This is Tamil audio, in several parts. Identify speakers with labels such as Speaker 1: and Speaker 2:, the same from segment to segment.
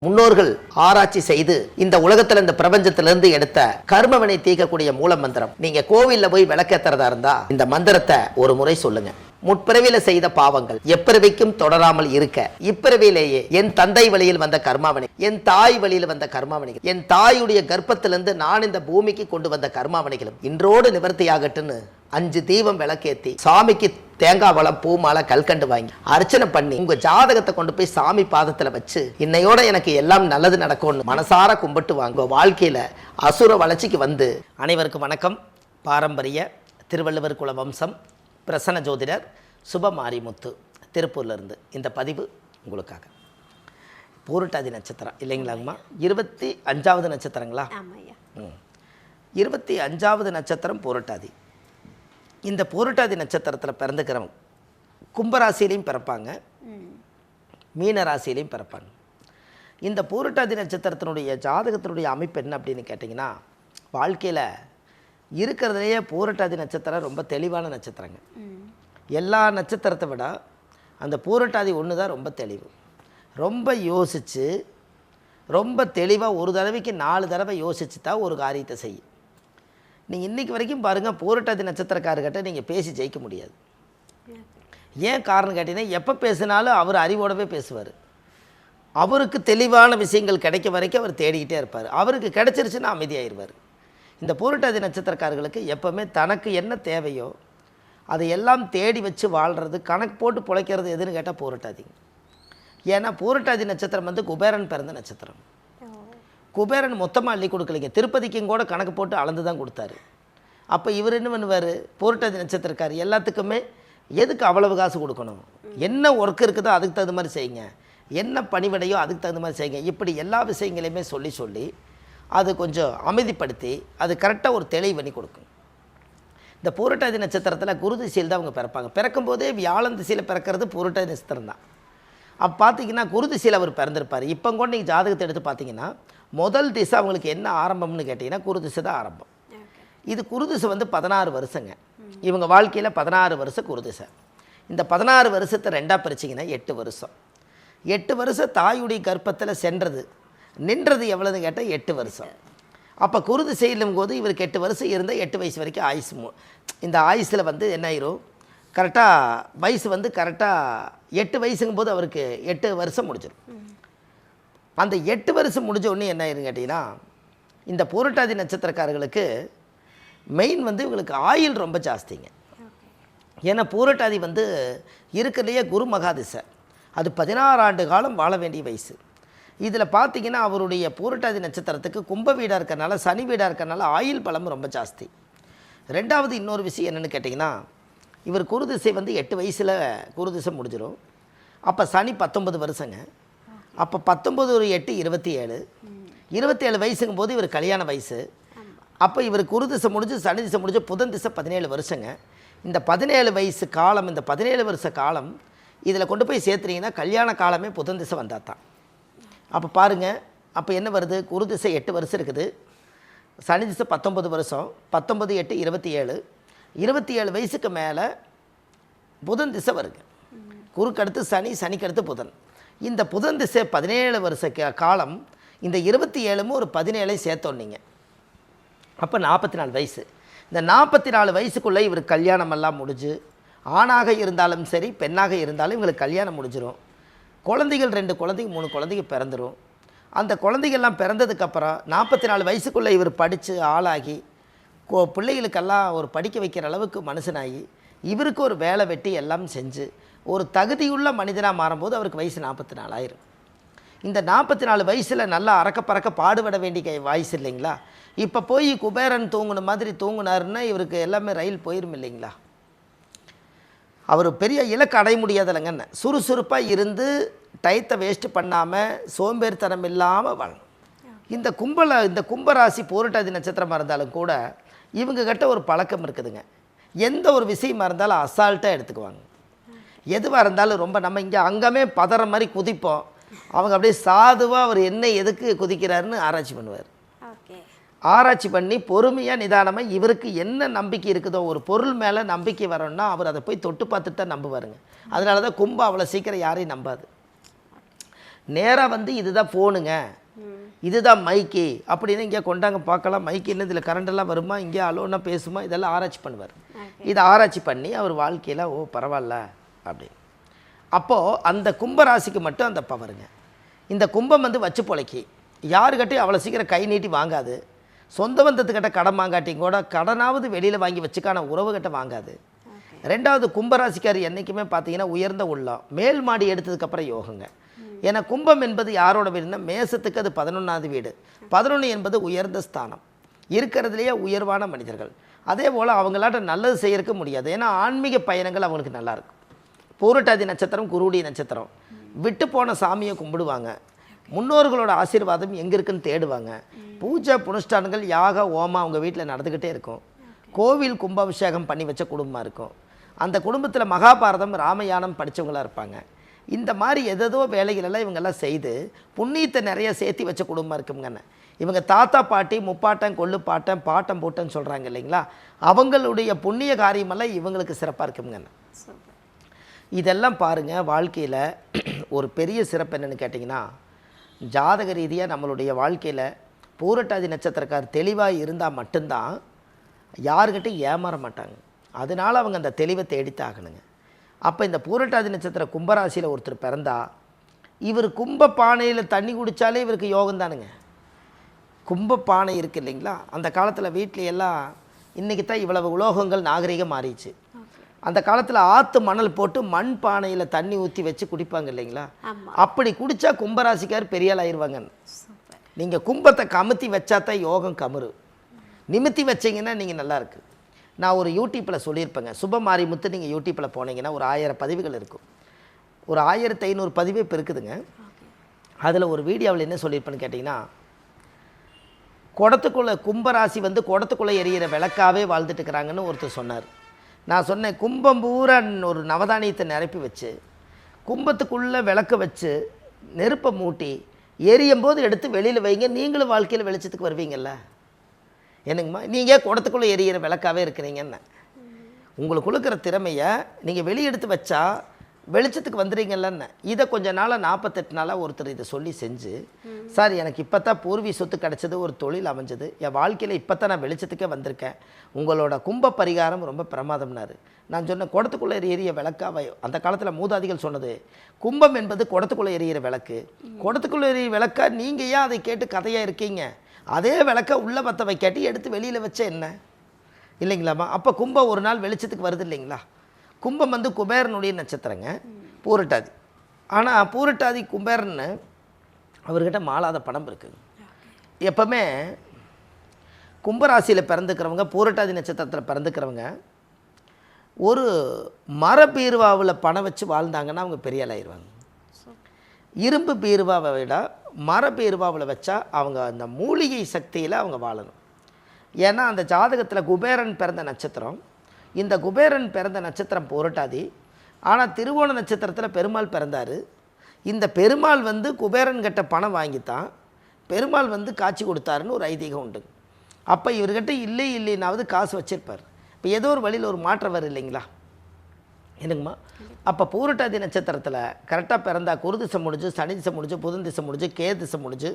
Speaker 1: முன்னோர்கள் ஆராய்ச்சி செய்து இந்த உலகத்துல இந்த பிரபஞ்சத்திலிருந்து எடுத்த கர்மவினை தீர்க்கக்கூடிய மூல மந்திரம். நீங்க கோவில்ல போய் விளக்கேத்துறதா இருந்தா இந்த மந்திரத்தை ஒரு முறை சொல்லுங்க. முற்பிறவியில செய்த பாவங்கள் எப்பிறவிக்கும் தொடராமல் இருக்க இப்பிறவியிலேயே என் தந்தை வழியில் வந்த கர்மாவினை, என் தாய் வழியில் வந்த கர்மாவினைகள், என் தாயுடைய கர்ப்பத்திலிருந்து நான் இந்த பூமிக்கு கொண்டு வந்த கர்மாவினைகளும் இன்றோடு நிவர்த்தியாகட்டுன்னு 5 தீபம் விளக்கேத்தி சாமிக்கு தேங்காய் வளம் பூ மாலை கல்கண்டு வாங்கி அர்ச்சனை பண்ணி உங்க ஜாதகத்தை கொண்டு போய் சாமி பாதத்துல வச்சு இன்னையோட எனக்கு எல்லாம் நல்லது நடக்கும்னு மனசார கும்பிட்டு வாங்க. வாழ்க்கையில அசுர வளர்ச்சிக்கு வந்து. அனைவருக்கும் வணக்கம். பாரம்பரிய திருவள்ளுவர் குல வம்சம் பிரசன்ன ஜோதிடர் சுபமாரிமுத்து திருப்பூர்ல இருந்து இந்த பதிவு உங்களுக்காக. பூரட்டாதி நட்சத்திரம் இல்லைங்களாங்கம்மா? 25வது நட்சத்திரங்களா? 25வது நட்சத்திரம் பூரட்டாதி. இந்த பூரட்டாதி நட்சத்திரத்தில் பிறந்துக்கிறவங்க கும்பராசிலையும் பிறப்பாங்க, மீன ராசியிலையும் பிறப்பாங்க. இந்த பூரட்டாதி நட்சத்திரத்தினுடைய ஜாதகத்தினுடைய அமைப்பு என்ன அப்படின்னு கேட்டிங்கன்னா, வாழ்க்கையில் இருக்கிறதுலையே பூரட்டாதி நட்சத்திரம் ரொம்ப தெளிவான நட்சத்திரங்க. எல்லா நட்சத்திரத்தை விட அந்த பூரட்டாதி ஒன்று தான் ரொம்ப தெளிவு. ரொம்ப யோசித்து ரொம்ப தெளிவாக ஒரு தடவைக்கு 4 தடவை யோசித்து தான் ஒரு காரியத்தை செய்யும். நீங்கள் இன்றைக்கி வரைக்கும் பாருங்கள், பூரட்டாதி நட்சத்திரக்காரர்கிட்ட நீங்கள் பேசி ஜெயிக்க முடியாது. ஏன் காரணம் கேட்டிங்கன்னா, எப்போ பேசினாலும் அவர் அறிவோடவே பேசுவார். அவருக்கு தெளிவான விஷயங்கள் கிடைக்க வரைக்கும் அவர் தேடிக்கிட்டே இருப்பார். அவருக்கு கிடைச்சிருச்சுன்னா அமைதியாகிடுவார். இந்த பூரட்டாதி நட்சத்திரக்காரர்களுக்கு எப்போவுமே தனக்கு என்ன தேவையோ அதை எல்லாம் தேடி வச்சு வாழ்கிறது, கணக்கு போட்டு பிழைக்கிறது எதுன்னு கேட்டால் பூரட்டாதிங்க. ஏன்னா பூரட்டாதி நட்சத்திரம் வந்து குபேரன் பிறந்த நட்சத்திரம். குபேரன் மொத்தமாக அள்ளி கொடுக்கலைங்க, திருப்பதிக்கும் கூட கணக்கு போட்டு அளந்து தான் கொடுத்தாரு. அப்போ இவர் என்ன பண்ணுவார், பூரட்டாதி நட்சத்திரக்கார் எல்லாத்துக்குமே எதுக்கு அவ்வளவு காசு கொடுக்கணும், என்ன ஒர்க் இருக்குதோ அதுக்கு தகுந்த மாதிரி செய்யுங்க, என்ன பணிவிடையோ அதுக்கு தகுந்த மாதிரி செய்யுங்க, இப்படி எல்லா விஷயங்களையுமே சொல்லி அது கொஞ்சம் அமைதிப்படுத்தி அது கரெக்டாக ஒரு தெளிவு பண்ணி கொடுக்கும். இந்த பூரட்டாதி நட்சத்திரத்தில் குரு திசையில் தான் அவங்க பிறப்பாங்க. பிறக்கும்போதே வியாழன் திசையில் பிறக்கிறது பூரட்டாதி நட்சத்திரம் தான். அப்போ பார்த்தீங்கன்னா குரு திசையில் அவர் பிறந்திருப்பார். இப்போ கூட நீங்கள் ஜாதகத்தை எடுத்து பார்த்தீங்கன்னா முதல் திசை அவங்களுக்கு என்ன ஆரம்பம்னு கேட்டிங்கன்னா குரு திசை தான் ஆரம்பம். இது குரு திசை வந்து 16 வருஷங்க. இவங்க வாழ்க்கையில் 16 வருஷம் குரு திசை. இந்த 16 வருஷத்தை 2ஆக பிரிச்சிங்கன்னா 8 வருஷம். 8 வருஷம் தாயுடைய கர்ப்பத்தில் சென்றது நின்றது எவ்வளோன்னு கேட்டால் 8 வருஷம். அப்போ குரு திசையிலும் போது இவருக்கு 8 வருஷம் இருந்தால் 8 வயசு வரைக்கும் ஆயுசு. இந்த ஆயுசில் வந்து என்ன ஆயிரும், கரெக்டாக வயசு வந்து கரெக்டாக 8 வயசுங்கும் போது அவருக்கு 8 வருஷம் முடிஞ்சிடும். அந்த 8 வருஷம் முடிஞ்ச உடனே என்ன ஆயிருன்னு கேட்டிங்கன்னா, இந்த பூரட்டாதி நட்சத்திரக்காரர்களுக்கு மெயின் வந்து இவங்களுக்கு ஆயுள் ரொம்ப ஜாஸ்திங்க. ஏன்னா பூரட்டாதி வந்து இருக்கிறதுலையே குரு மகாதிசை, அது 16 ஆண்டு காலம் வாழ வேண்டிய வயசு. இதில் பார்த்திங்கன்னா அவருடைய பூரட்டாதி நட்சத்திரத்துக்கு கும்ப வீடாக இருக்கிறனால சனி வீடாக இருக்கிறனால ஆயுள் பலம் ரொம்ப ஜாஸ்தி. ரெண்டாவது இன்னொரு விஷயம் என்னென்னு கேட்டிங்கன்னா, இவர் குருதிசை வந்து 8 வயசில் குருதிசை முடிஞ்சிடும். அப்போ சனி 19 வருஷங்க. அப்போ 19 ஒரு 8 27 வயசுங்கும் போது இவர் கல்யாண வயசு. அப்போ இவர் குருதிசை முடிஞ்சு சனி திசை முடிஞ்சு புதன் திசை 17 வருஷங்க. இந்த 17 வயசு காலம், இந்த 17 வருஷ காலம் இதில் கொண்டு போய் சேர்த்துனீங்கன்னா கல்யாண காலமே புதன் திசை வந்தால் தான். அப்போ பாருங்கள், அப்போ என்ன வருது, குரு திசை 8 வருஷம் இருக்குது, சனி திசை 19 வருஷம், 19 8 27 வயசுக்கு மேலே புதன் திசை வருங்க. குருக்கு அடுத்து சனி, சனிக்கு அடுத்து புதன். இந்த புதன் திசை 17 வருஷ காலம், இந்த 27 ஒரு 17 சேர்த்தோன்னீங்க, அப்போ 44 வயசு. இந்த 44 வயசுக்குள்ளே இவர் கல்யாணமெல்லாம் முடிஞ்சு, ஆணாக இருந்தாலும் சரி பெண்ணாக இருந்தாலும் இவங்களுக்கு கல்யாணம் முடிஞ்சிடும். குழந்தைகள் 2 குழந்தைங்க 3 குழந்தைங்க பிறந்துடும். அந்த குழந்தைகள்லாம் பிறந்ததுக்கப்புறம் 44 வயசுக்குள்ளே இவர் படித்து ஆளாகி பிள்ளைகளுக்கெல்லாம் ஒரு படிக்க வைக்கிற அளவுக்கு மனுஷனாகி இவருக்கு ஒரு வேலை வெட்டி எல்லாம் செஞ்சு ஒரு தகுதியுள்ள மனிதனாக மாறும்போது அவருக்கு வயசு 44 ஆயிரும். இந்த 44 வயசில் நல்லா அறக்க பறக்க பாடுபட வேண்டிய வயசு இல்லைங்களா? இப்போ போய் குபேரன் தூங்குன மாதிரி தூங்குனாருன்னா இவருக்கு எல்லாமே ரயில் போயிரும் இல்லைங்களா? அவர் பெரிய இலக்கு அடைய முடியாதலைங்கன்னு சுறுசுறுப்பாக இருந்து டயத்தை வேஸ்ட்டு பண்ணாமல் சோம்பேறித்தனம் இல்லாமல் வாழணும். இந்த கும்பராசி பூரட்டாதி நட்சத்திரமாக இருந்தாலும் கூட இவங்ககிட்ட ஒரு பழக்கம் இருக்குதுங்க. எந்த ஒரு விஷயமா இருந்தாலும் அசால்ட்டாக எடுத்துக்குவாங்க. எதுவாக இருந்தாலும் ரொம்ப நம்ம இங்கே அங்கமே பதற மாதிரி குதிப்போம். அவங்க அப்படியே சாதுவாக அவர் என்ன எதுக்கு குதிக்கிறாருன்னு ஆராய்ச்சி பண்ணுவார். ஆராய்ச்சி பண்ணி பொறுமையாக நிதானமாக இவருக்கு என்ன நம்பிக்கை இருக்குதோ, ஒரு பொருள் மேலே நம்பிக்கை வரணும்னா அவர் அதை போய் தொட்டு பார்த்துட்டு தான் நம்புவாருங்க. அதனால தான் கும்பம் அவ்வளோ சீக்கிரம் யாரையும் நம்பாது. நேராக வந்து இதுதான் ஃபோனுங்க, இதுதான் மைக்கு அப்படின்னு இங்கே கொண்டாங்க பார்க்கலாம். மைக்கு என்ன இதில் கரண்டெல்லாம் வருமா, இங்கே அலோன்னா பேசுமா, இதெல்லாம் ஆராய்ச்சி பண்ணுவார். இதை ஆராய்ச்சி பண்ணி அவர் வாழ்க்கையில் ஓ பரவாயில்ல அப்படின்னு. அப்போது அந்த கும்பராசிக்கு மட்டும் அந்த பவருங்க. இந்த கும்பம் வந்து வச்சு பொழைக்கி யாருக்கிட்டையும் அவ்வளோ சீக்கிரம் கை நீட்டி வாங்காது. சொந்த பந்தத்துக்கிட்ட கடன் வாங்காட்டியும் கூட கடனாவது வெளியில் வாங்கி வச்சுக்கான உறவுகிட்ட வாங்காது. ரெண்டாவது கும்பராசிக்கார் என்றைக்குமே பார்த்தீங்கன்னா உயர்ந்த உள்ளம், மேல் மாடி எடுத்ததுக்கப்புறம் யோகங்க. ஏன்னா கும்பம் என்பது யாரோட வீடுன்னா மேசத்துக்கு அது 11வது வீடு. 11 என்பது உயர்ந்த ஸ்தானம், இருக்கிறதுலையே உயர்வான மனிதர்கள். அதே போல் அவங்களாட்ட நல்லது செய்யறதுக்கு முடியாது. ஏன்னா ஆன்மீக பயணங்கள் அவங்களுக்கு நல்லாயிருக்கும். பூரட்டாதி நட்சத்திரம் குருடி நட்சத்திரம், விட்டு போன சாமியை கும்பிடுவாங்க, முன்னோர்களோட ஆசீர்வாதம் எங்கே இருக்குன்னு தேடுவாங்க. பூஜை புனஸ்டானங்கள் யாக ஓமா அவங்க வீட்டில் நடந்துக்கிட்டே இருக்கும். கோவில் கும்பாபிஷேகம் பண்ணி வச்ச குடும்பமாக இருக்கும். அந்த குடும்பத்தில் மகாபாரதம் ராமயானம் படித்தவங்களாக இருப்பாங்க. இந்த மாதிரி எதோ வேலைகளெல்லாம் இவங்கெல்லாம் செய்து புண்ணியத்தை நிறைய சேர்த்தி வச்ச குடும்பமாக இருக்குங்கன்னு. இவங்க தாத்தா பாட்டி முப்பாட்டன் கொள்ளு பாட்டன் பாட்டம் போட்டன்னு சொல்கிறாங்க இல்லைங்களா, அவங்களுடைய புண்ணிய காரியமெல்லாம் இவங்களுக்கு சிறப்பாக இருக்குங்கன்னு. இதெல்லாம் பாருங்கள், வாழ்க்கையில் ஒரு பெரிய சிறப்பு என்னென்னு கேட்டிங்கன்னா, ஜாதக ரீதியாக நம்மளுடைய வாழ்க்கையில் பூரட்டாதி நட்சத்திரக்கார் தெளிவாக இருந்தால் மட்டும்தான் யாருக்கிட்டையும் ஏமாற மாட்டாங்க. அதனால் அவங்க அந்த தெளிவை தேடித்தாகணுங்க. அப்போ இந்த பூரட்டாதி நட்சத்திர கும்பராசியில் ஒருத்தர் பிறந்தா இவர் கும்ப பானையில் தண்ணி குடித்தாலே இவருக்கு யோகம் தானுங்க. கும்ப பானை இருக்குது இல்லைங்களா, அந்த காலத்தில் வீட்லையெல்லாம் இன்றைக்கி தான் இவ்வளவு உலோகங்கள் நாகரிகம் மாறிடுச்சு. அந்த காலத்தில் ஆற்று மணல் போட்டு மண் பானையில் தண்ணி ஊற்றி வச்சு குடிப்பாங்க இல்லைங்களா, அப்படி குடித்தா கும்பராசிக்கார் பெரிய ஆள் ஆயிடுவாங்க. நீங்கள் கும்பத்தை கமுத்தி வச்சா தான் யோகம் கமுறு, நிமித்தி வச்சிங்கன்னா நீங்கள் நல்லாயிருக்கு. நான் ஒரு யூடியூப்பில் சொல்லியிருப்பேங்க, சுபமாரிமுத்து நீங்கள் யூடியூப்பில் போனீங்கன்னா ஒரு 1000 பதிவுகள் இருக்கும். ஒரு 1500 பதிவே இப்போ இருக்குதுங்க. அதில் ஒரு வீடியோவில் என்ன சொல்லியிருப்பேன்னு கேட்டிங்கன்னா, குடத்துக்குள்ளே கும்பராசி வந்து குடத்துக்குள்ளே எரியிற விளக்காகவே வாழ்ந்துட்டு இருக்கிறாங்கன்னு ஒருத்தர் சொன்னார். நான் சொன்னேன், கும்பம் பூரா ஒரு நவதானியத்தை நிரப்பி வச்சு கும்பத்துக்குள்ளே விளக்க வச்சு நெருப்பை மூட்டி எரியும் போது எடுத்து வெளியில் வைங்க, நீங்களும் வாழ்க்கையில் வெளிச்சத்துக்கு வருவீங்கள்ல. என்னங்கம்மா, நீங்கள் குடத்துக்குள்ளே எரியிற விளக்காகவே இருக்கிறீங்கன்னு. உங்களுக்கு இருக்கிற திறமையை நீங்கள் வெளியெடுத்து வச்சா வெளிச்சத்துக்கு வந்துடுறீங்கல்லன்னு. இதை கொஞ்ச நாளாக 48 நாளாக ஒருத்தர் இதை சொல்லி செஞ்சு, சார் எனக்கு இப்போ தான் பூர்வீக சொத்து கிடச்சது, ஒரு தொழில் அமைஞ்சது, என் வாழ்க்கையில் இப்போ தான் நான் வெளிச்சத்துக்கே வந்திருக்கேன், உங்களோட கும்ப பரிகாரம் ரொம்ப பிரமாதம்னாரு. நான் சொன்னேன், குடத்துக்குள்ளே எரிய விளக்காக அந்த காலத்தில் மூதாதிகள் சொன்னது, கும்பம் என்பது குடத்துக்குள்ளே எரியிற விளக்கு. குடத்துக்குள்ளே எரிய விளக்கா நீங்கள் ஏன் அதை கேட்டு கதையாக இருக்கீங்க? அதே விளக்க உள்ள பற்ற வைக்காட்டி எடுத்து வெளியில் வச்ச என்ன இல்லைங்களாம்மா. அப்போ கும்பம் ஒரு நாள் வெளிச்சத்துக்கு வருது இல்லைங்களா. கும்பம் வந்து குபேரனுடைய நட்சத்திரங்க, பூரட்டாதி. ஆனால் பூரட்டாதி குபேரன்னு அவர்கிட்ட மாளாத பணம் இருக்குது. எப்பவுமே கும்பராசியில் பிறந்துக்கிறவங்க, பூரட்டாதி நட்சத்திரத்தில் பிறந்துக்கிறவங்க ஒரு மர பீர்வாவில் பணம் வச்சு வாழ்ந்தாங்கன்னா அவங்க பெரிய ஆளாயிருவாங்க. இரும்பு பீர்வாவை விட மர பீர்வாவில் வச்சா அவங்க அந்த மூலிகை சக்தியில் அவங்க வாழணும். ஏன்னா அந்த ஜாதகத்தில் குபேரன் பிறந்த நட்சத்திரம், இந்த குபேரன் பிறந்த நட்சத்திரம் பூரட்டாதி. ஆனால் திருவோண நட்சத்திரத்தில் பெருமாள் பிறந்தார். இந்த பெருமாள் வந்து குபேரன் கிட்ட பணம் வாங்கித்தான் பெருமாள் வந்து காட்சி கொடுத்தாருன்னு ஒரு ஐதீகம் உண்டு. அப்போ இவர்கிட்ட இல்லைனாவது காசு வச்சுருப்பார். இப்போ ஏதோ ஒரு வழியில் ஒரு மாற்றம் வரும் இல்லைங்களா, என்னங்கம்மா. அப்போ பூரட்டாதி நட்சத்திரத்தில் கரெக்டாக பிறந்தா குரு திசை முடிஞ்சு, சனி திசை முடிஞ்சு, புதன் திசை முடிஞ்சு, கே திசை முடிஞ்சு,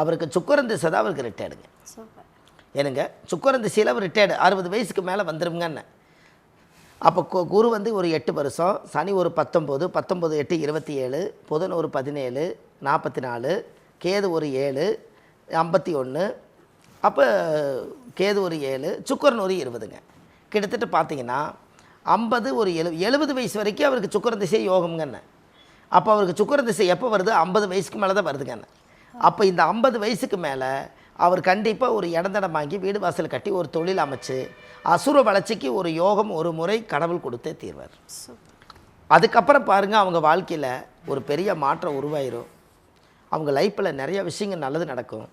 Speaker 1: அவருக்கு சுக்கரன் திசை தான் அவருக்கு ரிட்டையர்டுங்க. ஏனுங்க, சுக்கரன் திசையில் அவர் ரிட்டையர்டு 60 வயசுக்கு மேலே வந்துருங்கன்னு. அப்போ குரு வந்து ஒரு 8 வருஷம், சனி ஒரு 19, 19 8 27, புதன் ஒரு 17 44, கேது ஒரு 7 51, அப்போ கேது ஒரு 7, சுக்கரன் ஒரு 20ங்க. கிட்டத்தட்ட பார்த்தீங்கன்னா 50 ஒரு 70 வயசு வரைக்கும் அவருக்கு சுக்கரன் திசை யோகம்ங்கன்னு. அப்போ அவருக்கு சுக்கரன் திசை எப்போ வருது? 50 வயசுக்கு மேலே தான் வருதுங்கன்னு. அப்போ இந்த 50 வயசுக்கு மேலே அவர் கண்டிப்பாக ஒரு இடந்தடம் வாங்கி வீடு வாசல் கட்டி ஒரு தொழில் அமைச்சு அசுர வளர்ச்சிக்கு ஒரு யோகம் ஒரு முறை கடவுள் கொடுத்தே தீர்வார். அதுக்கப்புறம் பாருங்கள், அவங்க வாழ்க்கையில் ஒரு பெரிய மாற்றம் உருவாயிரும். அவங்க லைஃப்பில் நிறைய விஷயங்கள் நல்லது நடக்கும்.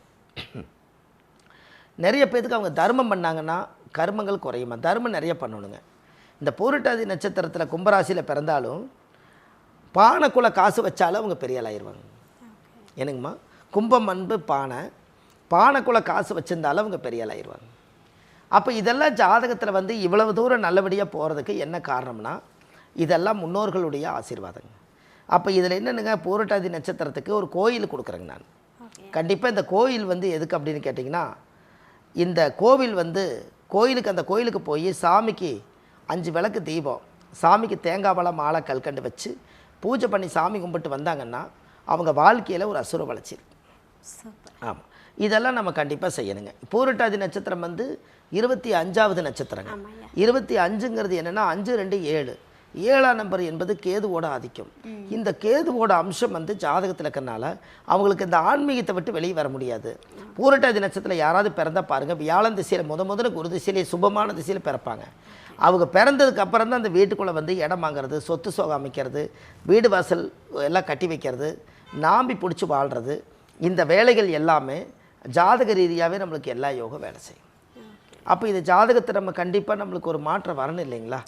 Speaker 1: நிறைய பேருக்கு அவங்க தர்மம் பண்ணாங்கன்னா கர்மங்கள் குறையுமா. தர்மம் நிறைய பண்ணணுங்க. இந்த பூரட்டாதி நட்சத்திரத்தில் கும்பராசியில் பிறந்தாலும் பானைக்குள்ளே காசு வச்சாலும் அவங்க பெரிய ஆளாயிருவாங்க. என்னங்கம்மா, கும்பம் அன்பு பானை, பானைக்குள்ளே காசு வச்சுருந்தாலும் அவங்க பெரிய ஆளாயிருவாங்க. அப்போ இதெல்லாம் ஜாதகத்தில் வந்து இவ்வளவு தூரம் நல்லபடியாக போகிறதுக்கு என்ன காரணம்னா இதெல்லாம் முன்னோர்களுடைய ஆசீர்வாதங்க. அப்போ இதில் என்னென்னுங்க, பூரட்டாதி நட்சத்திரத்துக்கு ஒரு கோயில் கொடுக்குறேங்க நான்.
Speaker 2: ஓகே.
Speaker 1: கண்டிப்பாக இந்த கோயில் வந்து எதுக்கு அப்படின்னு கேட்டிங்கன்னா, இந்த கோவில் வந்து அந்த கோயிலுக்கு போய் சாமிக்கு 5 விளக்கு தீபம், சாமிக்கு தேங்காய் பழம் மாலை கல்கண்டு வச்சு பூஜை பண்ணி சாமி கும்பிட்டு வந்தாங்கன்னா அவங்க வாழ்க்கையில் ஒரு அசுர வளர்ச்சி இருக்கும்.
Speaker 2: சூப்பர்.
Speaker 1: ஆமாம், இதெல்லாம் நம்ம கண்டிப்பாக செய்யணுங்க. பூரட்டாதி நட்சத்திரம் வந்து 25வது நட்சத்திரங்க.
Speaker 2: ஆமாய்யா.
Speaker 1: 25ங்கிறது என்னென்னா 5, 2, 7. 7ஆம் நம்பர் என்பது கேதுவோட ஆதிக்கம். இந்த கேதுவோட அம்சம் வந்து ஜாதகத்தில் இருக்கிறனால அவங்களுக்கு இந்த ஆன்மீகத்தை விட்டு வெளியே வர முடியாது. பூரட்டாதி நட்சத்திரத்தில் யாராவது பிறந்தா பாருங்கள், வியாழன் திசையில் முதல்ல குரு திசையிலே சுபமான திசையில் பிறப்பாங்க. அவங்க பிறந்ததுக்கு அப்புறம் தான் அந்த வீட்டுக்குள்ளே வந்து இடம் வாங்கிறது, சொத்து சோகம் அமைக்கிறது, வீடு வாசல் எல்லாம் கட்டி வைக்கிறது, நாம்பி பிடிச்சி வாழ்கிறது, இந்த வேலைகள் எல்லாமே ஜாதக ரீதியாகவே நம்மளுக்கு எல்லா யோகம் வேலை செய்யும். அப்போ இது ஜாதகத்தை நம்ம கண்டிப்பாக நம்மளுக்கு ஒரு மாற்றம் வரணும் இல்லைங்களா?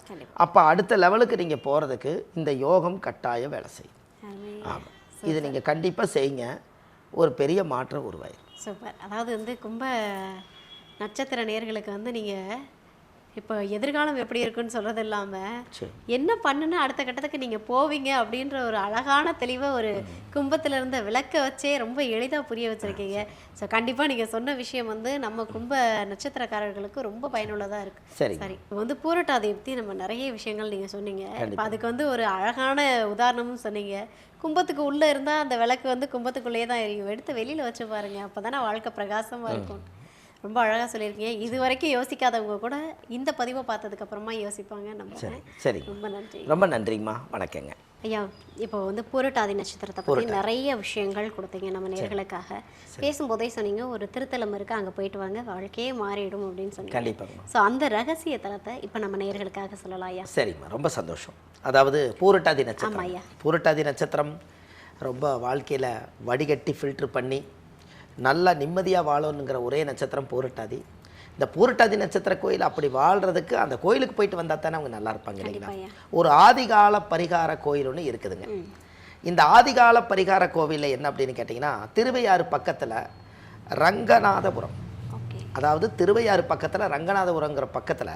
Speaker 1: அப்போ அடுத்த லெவலுக்கு நீங்கள் போகிறதுக்கு இந்த யோகம் கட்டாயம் வேலை செய்யும். ஆமாம், இது நீங்கள் கண்டிப்பாக செய்யுங்க, ஒரு பெரிய மாற்றம் உருவாயிடும்.
Speaker 2: சூப்பர். அதாவது வந்து கும்ப நட்சத்திர நேயர்களுக்கு வந்து நீங்கள் இப்போ எதிர்காலம் எப்படி இருக்குன்னு சொல்கிறது இல்லாமல் என்ன பண்ணுன்னு அடுத்த கட்டத்துக்கு நீங்கள் போவீங்க அப்படின்ற ஒரு அழகான தெளிவாக ஒரு கும்பத்தில் இருந்த விளக்க வச்சே ரொம்ப எளிதாக புரிய வச்சுருக்கீங்க. ஸோ கண்டிப்பாக நீங்கள் சொன்ன விஷயம் வந்து நம்ம கும்ப நட்சத்திரக்காரர்களுக்கு ரொம்ப பயனுள்ளதாக இருக்குது. சரி, இப்போ வந்து பூரட்டாதியை பற்றி நம்ம நிறைய விஷயங்கள் நீங்கள் சொன்னீங்க. இப்போ அதுக்கு வந்து ஒரு அழகான உதாரணமும் சொன்னீங்க. கும்பத்துக்கு உள்ளே இருந்தால் அந்த விளக்கு வந்து கும்பத்துக்குள்ளேயே தான் எரியும், எடுத்து வெளியில் வச்சு பாருங்கள், அப்போ தானே வாழ்க்கை பிரகாசமாக இருக்கும். ரொம்ப அழகாக சொல்லியிருக்கீங்க. இது வரைக்கும் யோசிக்காதவங்க கூட இந்த பதிவை பார்த்ததுக்கு அப்புறமா யோசிப்பாங்க நம்புறேன்.
Speaker 1: சரி,
Speaker 2: ரொம்ப நன்றி.
Speaker 1: ரொம்ப நன்றிங்கம்மா, வணக்கங்க.
Speaker 2: ஐயா, இப்போ வந்து பூரட்டாதி நட்சத்திரத்தை பற்றி நிறைய விஷயங்கள் கொடுத்தீங்க நம்ம நேயர்களுக்காக. பேசும்போதே சொன்னீங்க ஒரு திருத்தலம் இருக்குது, அங்கே போயிட்டு வாங்க வாழ்க்கையே மாறிடும் அப்படின்னு சொன்னீங்க.
Speaker 1: கண்டிப்பாக.
Speaker 2: ஸோ அந்த ரகசிய தலத்தை இப்போ நம்ம நேயர்களுக்காக சொல்லலாம் ஐயா.
Speaker 1: சரிம்மா, ரொம்ப சந்தோஷம். அதாவது பூரட்டாதி
Speaker 2: ஆமாம்
Speaker 1: நட்சத்திரம்,
Speaker 2: ஐயா.
Speaker 1: பூரட்டாதி நட்சத்திரம் ரொம்ப வாழ்க்கையில் வடிகட்டி ஃபில்ட்ரு பண்ணி நல்லா நிம்மதியாக வாழணுங்கிற ஒரே நட்சத்திரம் பூரட்டாதி. இந்த பூரட்டாதி நட்சத்திர கோயில் அப்படி வாழ்கிறதுக்கு அந்த கோயிலுக்கு போயிட்டு வந்தால் தானே அவங்க நல்லா இருப்பாங்க இல்லைங்களா? ஒரு ஆதிகால பரிகார கோயில் ஒன்று இருக்குதுங்க. இந்த ஆதிகால பரிகார கோவிலில் என்ன அப்படின்னு கேட்டிங்கன்னா, திருவையாறு பக்கத்தில் ரங்கநாதபுரம், அதாவது திருவையாறு பக்கத்தில் ரங்கநாதபுரங்கிற பக்கத்தில்